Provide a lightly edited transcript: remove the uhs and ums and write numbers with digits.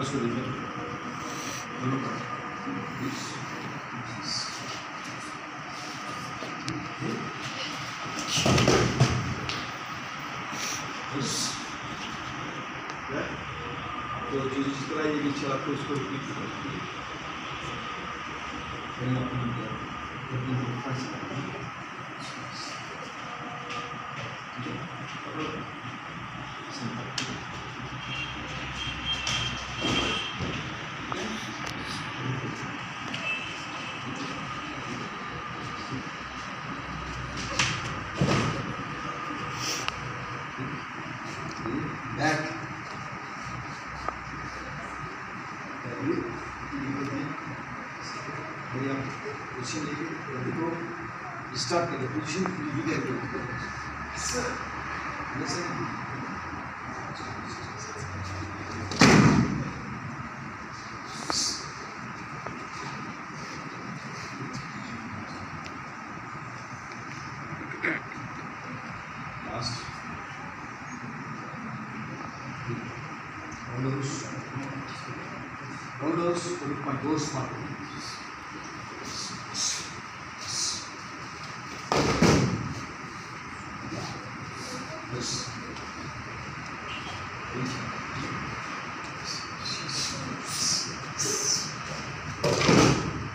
उसको देखिए दोनों का तो जिस तरह ये नीचे आपको इसको रिपीट करना back पोजीशन लेके बॉडी को स्टार्ट करें पोजीशन लीजिए लास्ट rounders, rounders, 1.2 smart.